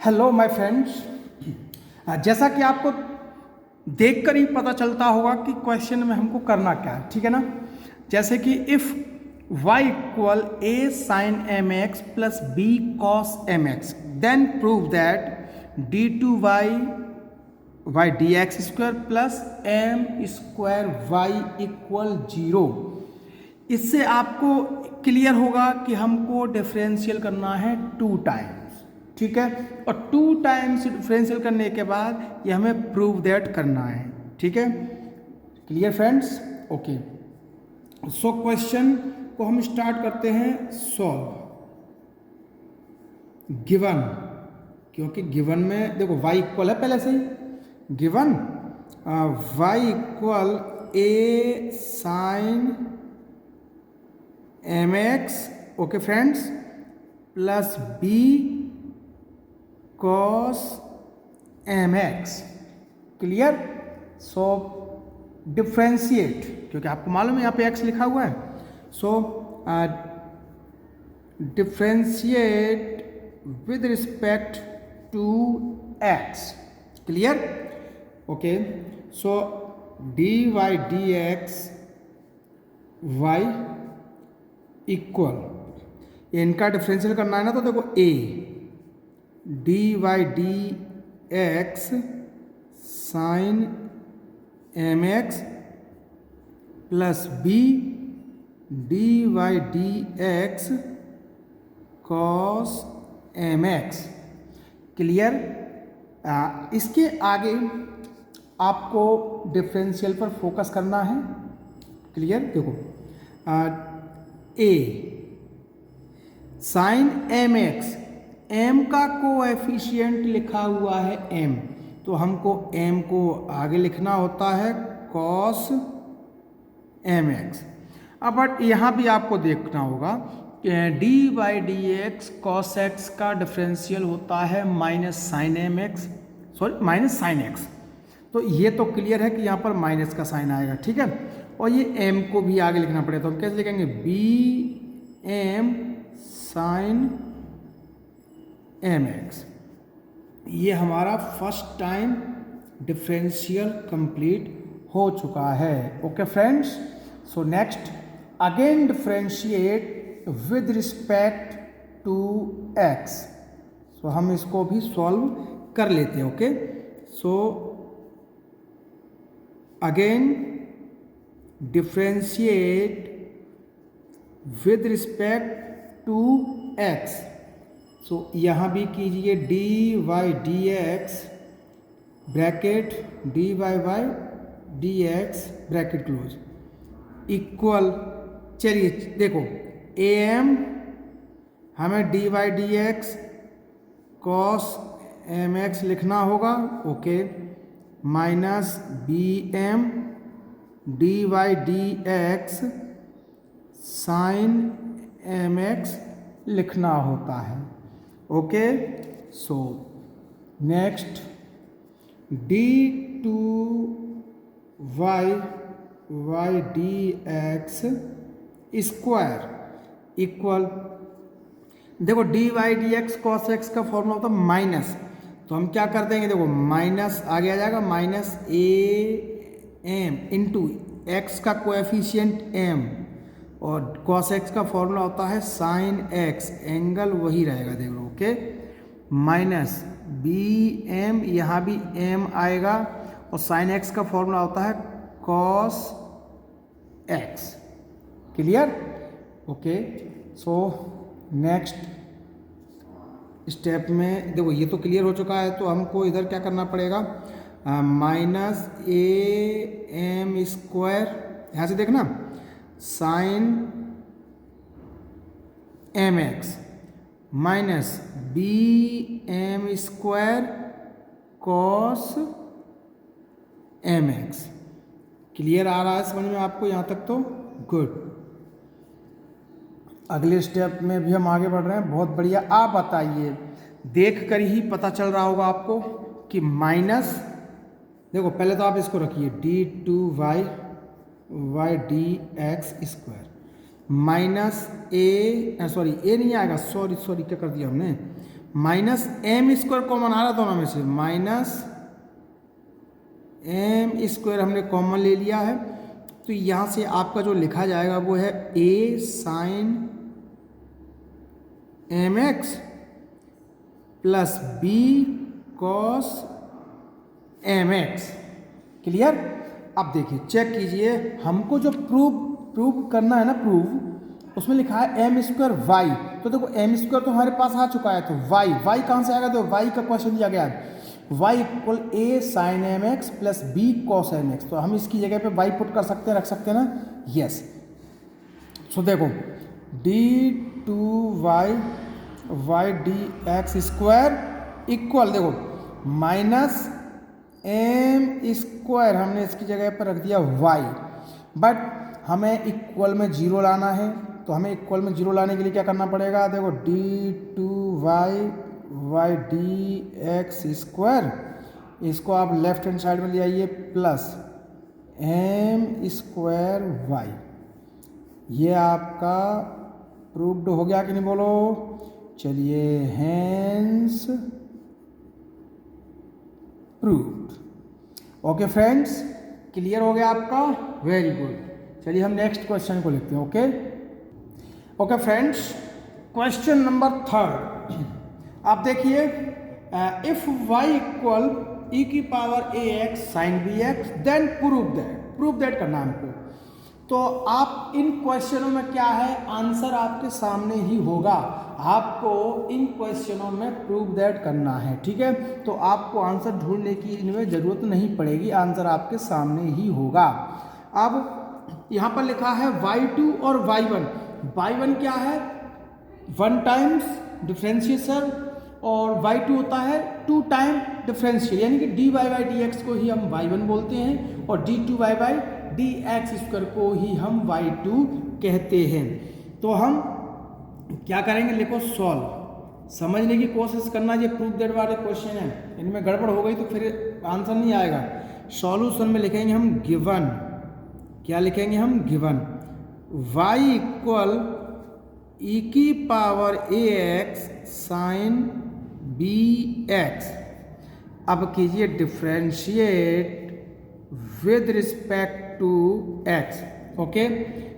Hello my friends. जैसा कि आपको देखकर ही पता चलता होगा कि क्वेश्चन में हमको करना क्या है, ठीक है ना। जैसे कि if y equal a sine M x plus B cos M X then prove that D two Y D x square plus M square Y equal 0। इससे आपको क्लियर होगा कि हमको डिफरेंशियल करना है 2 टाइम्स, ठीक है। और 2 टाइम्स डिफरेंशियल करने के बाद ये हमें प्रूव दैट करना है, ठीक है। Clear friends? Okay, so question को हम स्टार्ट करते हैं सॉल्व। गिवन, क्योंकि गिवन में देखो y इक्वल है पहले से ही, given y equal a sine M x, okay friends, plus B cos M x. Clear? So differentiate, क्योंकि आपको मालूम है यहाँ पे x लिखा हुआ है, so differentiate with respect to x। Clear? Okay, so d y D x y equal, इनका डिफरेंशियल करना है ना, तो देखो a d y D x sine M x plus b d y D x cos M x. Clear? इसके आगे आपको differential पर फोकस करना है। क्लियर? देखो ए साइन एम एक्स, एम का कोएफिशिएंट लिखा हुआ है m, तो हमको m को आगे लिखना होता है कॉस एम एक्स। अब बट यहाँ भी आपको देखना होगा कि d by d x cos x का डिफरेंशियल होता है minus sine M x, sorry minus sine x. तो ये तो क्लियर है कि यहाँ पर माइनस का साइन आएगा, ठीक है। और ये m को भी आगे लिखना पड़ेगा, तो हम कैसे लिखेंगे, b m sine M x. ये हमारा फर्स्ट टाइम डिफरेंशियल कंप्लीट हो चुका है। Okay friends, so next again differentiate with respect to x। So हम इसको भी सॉल्व कर लेते हैं। Okay, so again differentiate with respect to x। So यहाँ भी कीजिए d y D x bracket d y y D x bracket close equal, चलिए देखो ए एम हमें d y D x cos M x लिखना होगा, okay, minus b m d y D x sine M x लिखना होता है। Okay, so next d two y y D x square equal, देखो d y D x cos x का formula होता है minus, तो हम क्या कर देंगे, देखो माइनस आगे आ जाएगा, minus a m into x का कोएफिशिएंट एम, और कॉस एक्स का फॉर्मूला होता है साइन एक्स, एंगल वही रहेगा, देख लो। ओके, माइनस बी एम, यहाँ भी एम आएगा, और साइन एक्स का फॉर्मूला होता है cos x. Clear? Okay, so next step में देखो ये तो क्लियर हो चुका है, तो हमको इधर क्या करना पड़ेगा, माइनस ए एम स्क्वायर, यहाँ से देखना sine M x minus b m square cos M x. Clear आ रहा है समझ में आपको यहाँ तक? तो गुड। अगले स्टेप में भी हम आगे बढ़ रहे हैं, बहुत बढ़िया। आप बताइए, देख कर ही पता चल रहा होगा आपको कि माइनस, देखो पहले तो आप इसको रखिए d two y y D x square minus a, sorry a नहीं आएगा, सॉरी क्या कर दिया हमने, माइनस एम स्क्वायर कॉमन आ रहा दोनों में से, माइनस एम स्क्वायर हमने कॉमन ले लिया है, तो यहाँ से आपका जो लिखा जाएगा वो है a sine M x plus B cos M x. Clear. अब देखिए चेक कीजिए, हमको जो प्रूव करना है ना, प्रूव, उसमें लिखा है एम स्क्वायर वाई, तो देखो एम स्क्वायर तो हमारे पास आ चुका है, तो वाई कहाँ से आएगा, तो वाई का क्वेश्चन दिया गया है y equal a sine M x plus B cos M x, तो हम इसकी जगह पे वाई पुट कर सकते हैं, रख सकते हैं ना, यस। सो देखो d two Y D x square equal, देखो माइनस एम स्क्वायर हमने इसकी जगह पर रख दिया वाई, बट हमें इक्वल में जीरो लाना है, तो हमें इक्वल में जीरो लाने के लिए क्या करना पड़ेगा, देखो d two Y D x square, इसको आप लेफ्ट हैंड साइड में ले आइए, प्लस एम स्क्वायर वाई। ये आपका प्रूव्ड हो गया कि नहीं, बोलो। चलिए hence proved. Okay friends, clear हो गया आपका, वेरी गुड। चलिए हम नेक्स्ट क्वेश्चन को लिखते हैं। ओके फ्रेंड्स, क्वेश्चन नंबर 3 आप देखिए, इफ y इक्वल e की power a x sine b x then prove that करना हमको। तो आप इन क्वेश्चनों में क्या है, आंसर आपके सामने ही होगा, आपको इन क्वेश्चनों में प्रूव दैट करना है, ठीक है। तो आपको आंसर ढूंढने की इनमें ज़रूरत नहीं पड़ेगी, आंसर आपके सामने ही होगा। अब यहाँ पर लिखा है y2 और y1 क्या है, 1 टाइम्स डिफ्रेंशिएशन, और y2 होता है 2 टाइम डिफरेंशियल, यानी कि dy बाई डी एक्स को ही हम y1 बोलते हैं, और d2 by d x square को ही हम y2 कहते हैं। तो हम क्या करेंगे, लिखो सॉल्व, समझने की कोशिश करना। ये प्रूफ दैट वाले क्वेश्चन है, इनमें गड़बड़ हो गई तो फिर आंसर नहीं आएगा। सॉल्यूशन में लिखेंगे हम गिवन, क्या लिखेंगे हम, गिवन y इक्वल ई की power a x sine b x. अब कीजिए differentiate with respect to x. Okay,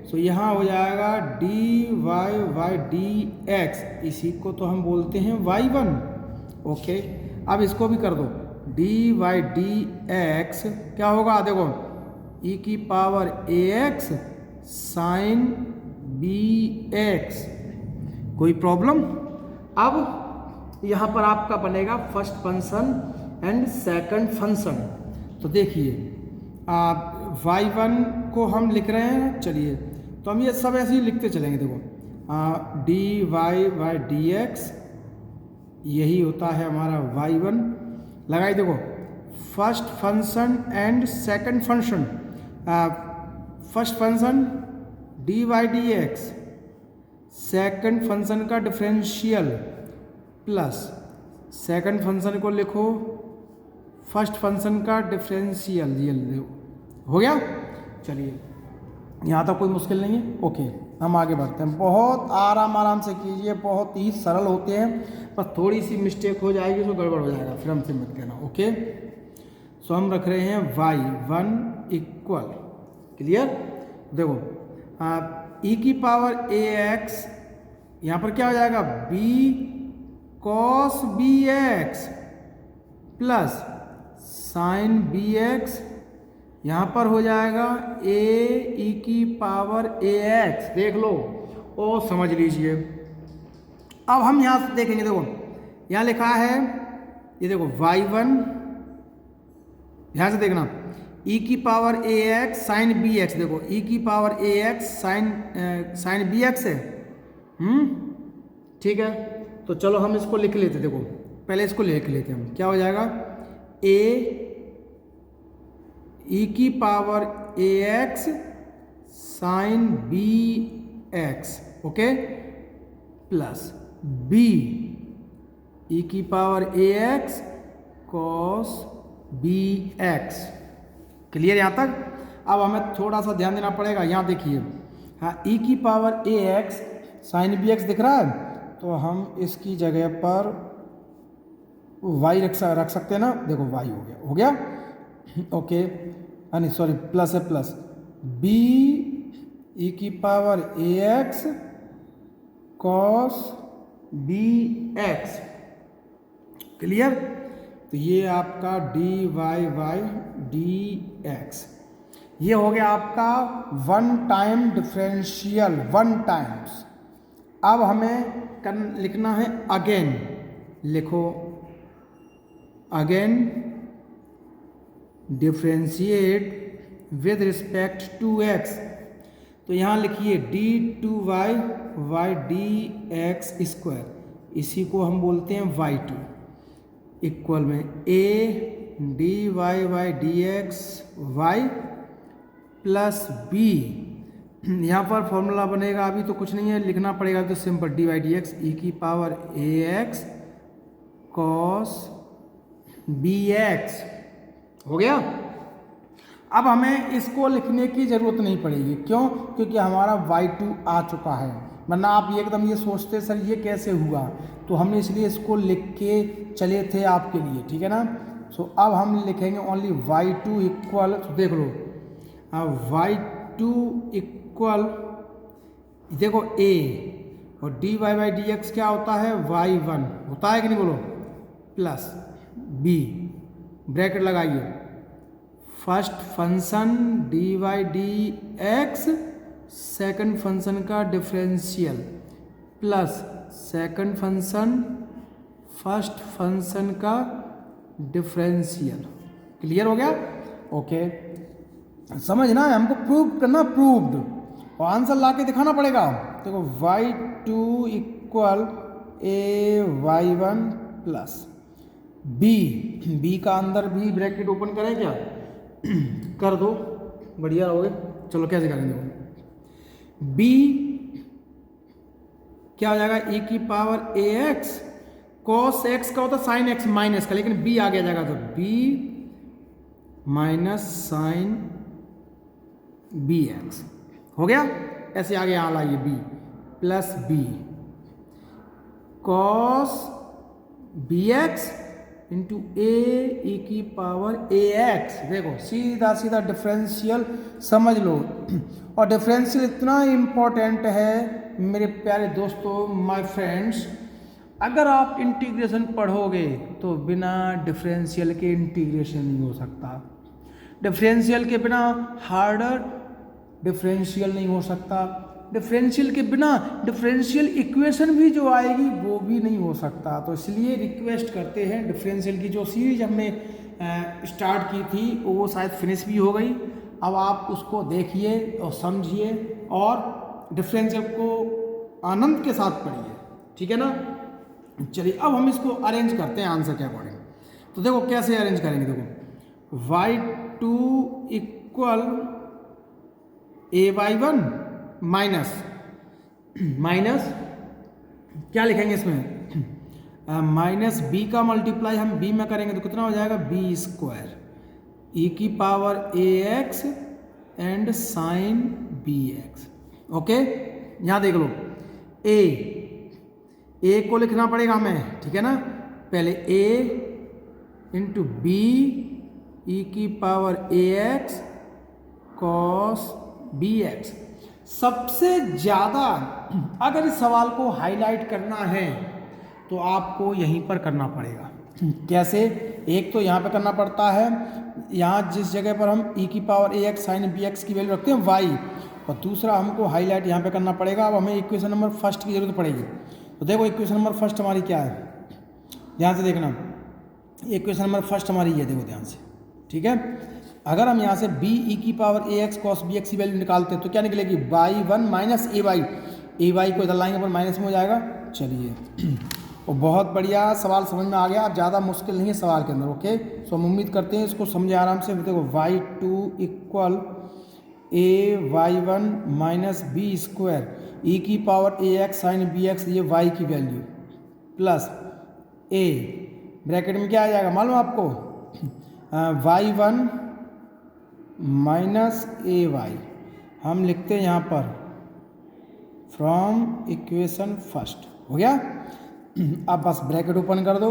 so यहाँ हो जाएगा डी वाई डी एक्स, इसी को तो हम बोलते हैं y1। ओके, अब इसको भी कर दो, डी वाई डी एक्स क्या होगा, देखो ई की power a x sine b x. कोई प्रॉब्लम। अब यहाँ पर आपका बनेगा first function and second function. तो देखिए y1 को हम लिख रहे हैं, चलिए तो हम ये सब ऐसे ही लिखते चलेंगे। देखो डी वाई डी एक्स, यही होता है हमारा y1। लगाई देखो first function and second function. First function d y D x, second function का डिफरेंशियल प्लस सेकंड फंक्शन को लिखो फर्स्ट फंक्शन का डिफरेंशियल, ये हो गया। चलिए यहाँ तक कोई मुश्किल नहीं है। ओके, हम आगे बढ़ते हैं। बहुत आराम से कीजिए, बहुत ही सरल होते हैं, बस थोड़ी सी मिस्टेक हो जाएगी तो गड़बड़ हो जाएगा, फिर हमसे मत कहना। ओके, सो हम रख रहे हैं y1 इक्वल, क्लियर। देखो ई की पावर ए एक्स, यहाँ पर क्या हो जाएगा b cos b x plus sine b x, यहाँ पर हो जाएगा ए ई की पावर ए एक्स। देख लो और समझ लीजिए। अब हम यहाँ से देखेंगे, देखो यहाँ लिखा है, ये देखो y1, ध्यान से देखना, ई की power a x sine b x. देखो ई की power a x sine b x है, ठीक है। तो चलो हम इसको लिख लेते, देखो पहले इसको लिख लेते हम, क्या हो जाएगा ए ई की power a x sine b x, okay, plus b e की power a x cos b x. Clear यहाँ तक। अब हमें थोड़ा सा ध्यान देना पड़ेगा, यहाँ देखिए, हाँ ई की power a x sine b x दिख रहा है, तो हम इसकी जगह पर वाई रख सकते हैं ना, देखो वाई हो गया ओके, नहीं सॉरी प्लस है प्लस बी ई की power a x cos b x, clear. तो ये आपका d y y D x, ये हो गया आपका one time differential, one times. अब हमें लिखना है अगेन, लिखो again differentiate with respect to x. तो यहाँ लिखिए d two y y D x square, इसी को हम बोलते हैं वाई टू, इक्वल में a d y y D x y plus b, यहाँ पर फॉर्मूला बनेगा, अभी तो कुछ नहीं है लिखना पड़ेगा, तो simple d y D x e की power a x cos b x हो गया। अब हमें इसको लिखने की ज़रूरत नहीं पड़ेगी, क्यों? क्योंकि हमारा y2 आ चुका है, वरना आप एकदम ये सोचते सर ये कैसे हुआ, तो हमने इसलिए इसको लिख के चले थे आपके लिए, ठीक है ना। सो अब हम लिखेंगे ओनली y2 इक्वल, देख लो y2 इक्वल, देखो a और d y by d x क्या होता है y1 होता है कि नहीं, बोलो, प्लस b ब्रैकेट लगाइए, first function d y D x second function का differential plus second function first function का डिफरेंशियल, क्लियर हो गया। ओके समझना है हमको, प्रूव करना, प्रूव्ड, और आंसर ला के दिखाना पड़ेगा। देखो y2 equal a y one plus B का अंदर भी ब्रैकेट ओपन करें क्या, कर दो, बढ़िया रहोगे। चलो कैसे करेंगे, बी क्या हो जाएगा e की power a x cos x का होता है साइन एक्स माइनस का, लेकिन b आगे आ जाएगा तो b minus sine b x हो गया। ऐसे आगे यहाँ लाइए b plus B cos b x into a की पावर ए एक्स, देखो सीधा सीधा डिफरेंशियल समझ लो। और डिफरेंशियल इतना इम्पोर्टेंट है मेरे प्यारे दोस्तों, माय फ्रेंड्स, अगर आप इंटीग्रेशन पढ़ोगे तो बिना डिफरेंशियल के इंटीग्रेशन नहीं हो सकता, डिफरेंशियल के बिना हार्डर डिफरेंशियल नहीं हो सकता, डिफरेंशियल के बिना डिफरेंशियल इक्वेशन भी जो आएगी वो भी नहीं हो सकता। तो इसलिए रिक्वेस्ट करते हैं, डिफरेंशियल की जो सीरीज हमने स्टार्ट की थी वो शायद फिनिश भी हो गई, अब आप उसको देखिए और समझिए और डिफरेंशियल को आनंद के साथ पढ़िए, ठीक है ना। चलिए अब हम इसको अरेंज करते हैं आंसर के अकॉर्डिंग। तो देखो कैसे अरेंज करेंगे, देखो y2 equal a y one minus क्या लिखेंगे इसमें, माइनस बी का मल्टीप्लाई हम बी में करेंगे तो कितना हो जाएगा बी स्क्वायर ई की power a x and sine b x. Okay यहाँ देख लो ए को लिखना पड़ेगा हमें, ठीक है ना, पहले ए इंटू बी ई की power a x cos b x. सबसे ज़्यादा अगर इस सवाल को हाईलाइट करना है तो आपको यहीं पर करना पड़ेगा। कैसे, एक तो यहाँ पे करना पड़ता है, यहाँ जिस जगह पर हम e की power a x sine b x की वैल्यू रखते हैं y, और दूसरा हमको हाईलाइट यहाँ पे करना पड़ेगा। अब हमें इक्वेशन नंबर फर्स्ट की ज़रूरत पड़ेगी। तो देखो इक्वेशन नंबर फर्स्ट हमारी क्या है, ध्यान से देखना, इक्वेशन नंबर फर्स्ट हमारी ये देखो ध्यान से, ठीक है। अगर हम यहाँ से b ई की power a x cos b x की वैल्यू निकालते हैं तो क्या निकलेगी y1 माइनस ए वाई को इधर लाएंगे पर माइनस में हो जाएगा। चलिए और बहुत बढ़िया सवाल समझ में आ गया, अब ज़्यादा मुश्किल नहीं है सवाल के अंदर। ओके सो हम उम्मीद करते हैं इसको समझे आराम से। देखो y2 equal a y one minus b square e की power a x sine b x, ये y की वैल्यू प्लस a ब्रैकेट में क्या आ जाएगा मालूम आपको, y1 माइनस ए वाई, हम लिखते हैं यहाँ पर फ्रॉम इक्वेशन फर्स्ट, हो गया। अब बस ब्रैकेट ओपन कर दो,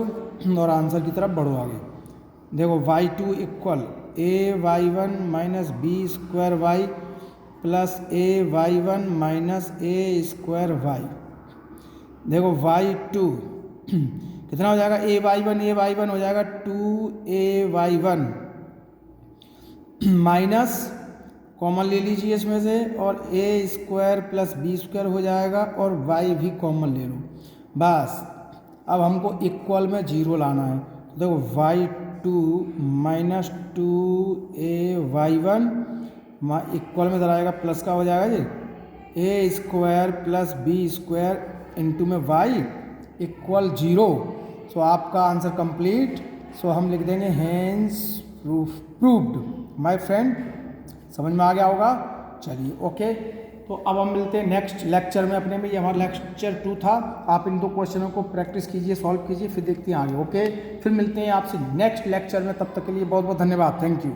और आंसर की तरफ बढ़ो आगे। देखो y2 equal a(y1 minus b square y plus a(y1 minus a square y). देखो y2 कितना हो जाएगा, a(y1 हो जाएगा 2a(y1 माइनस कॉमन ले लीजिए इसमें से, और a square plus b square हो जाएगा, और y भी कॉमन ले लो बस। अब हमको इक्वल में 0 लाना है, तो देखो y2 माइनस 2a(y1 इक्वल में इधर आएगा प्लस का हो जाएगा जी a square plus b square into में y इक्वल 0। सो आपका आंसर कंप्लीट। सो हम लिख देंगे हेंस प्रूव्ड। माय फ्रेंड, समझ में आ गया होगा। चलिए ओके, तो अब हम मिलते हैं नेक्स्ट लेक्चर में अपने में। ये हमारा लेक्चर 2 था। आप इन 2 क्वेश्चनों को प्रैक्टिस कीजिए, सॉल्व कीजिए, फिर देखते हैं आगे। ओके, फिर मिलते हैं आपसे नेक्स्ट लेक्चर में। तब तक के लिए बहुत बहुत धन्यवाद। Thank you.